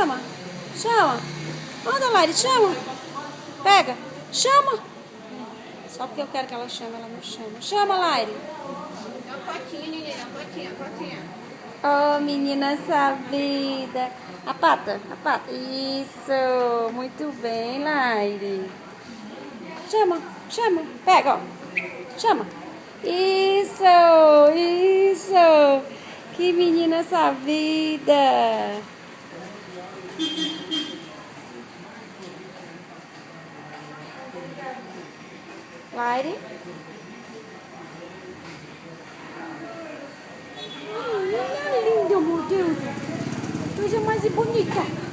Chama. Chama. Anda, Laire, chama. Pega. Chama. Só porque eu quero que ela chame, ela não chama. Chama, Laire. É uma patinha, neném. É uma patinha, patinha. Oh, menina sabida. A pata, a pata. Isso. Muito bem, Laire. Chama, chama. Pega, ó. Chama. Isso, isso. Que menina sabida. Laire. Olha linda, meu Deus. Coisa mais bonita.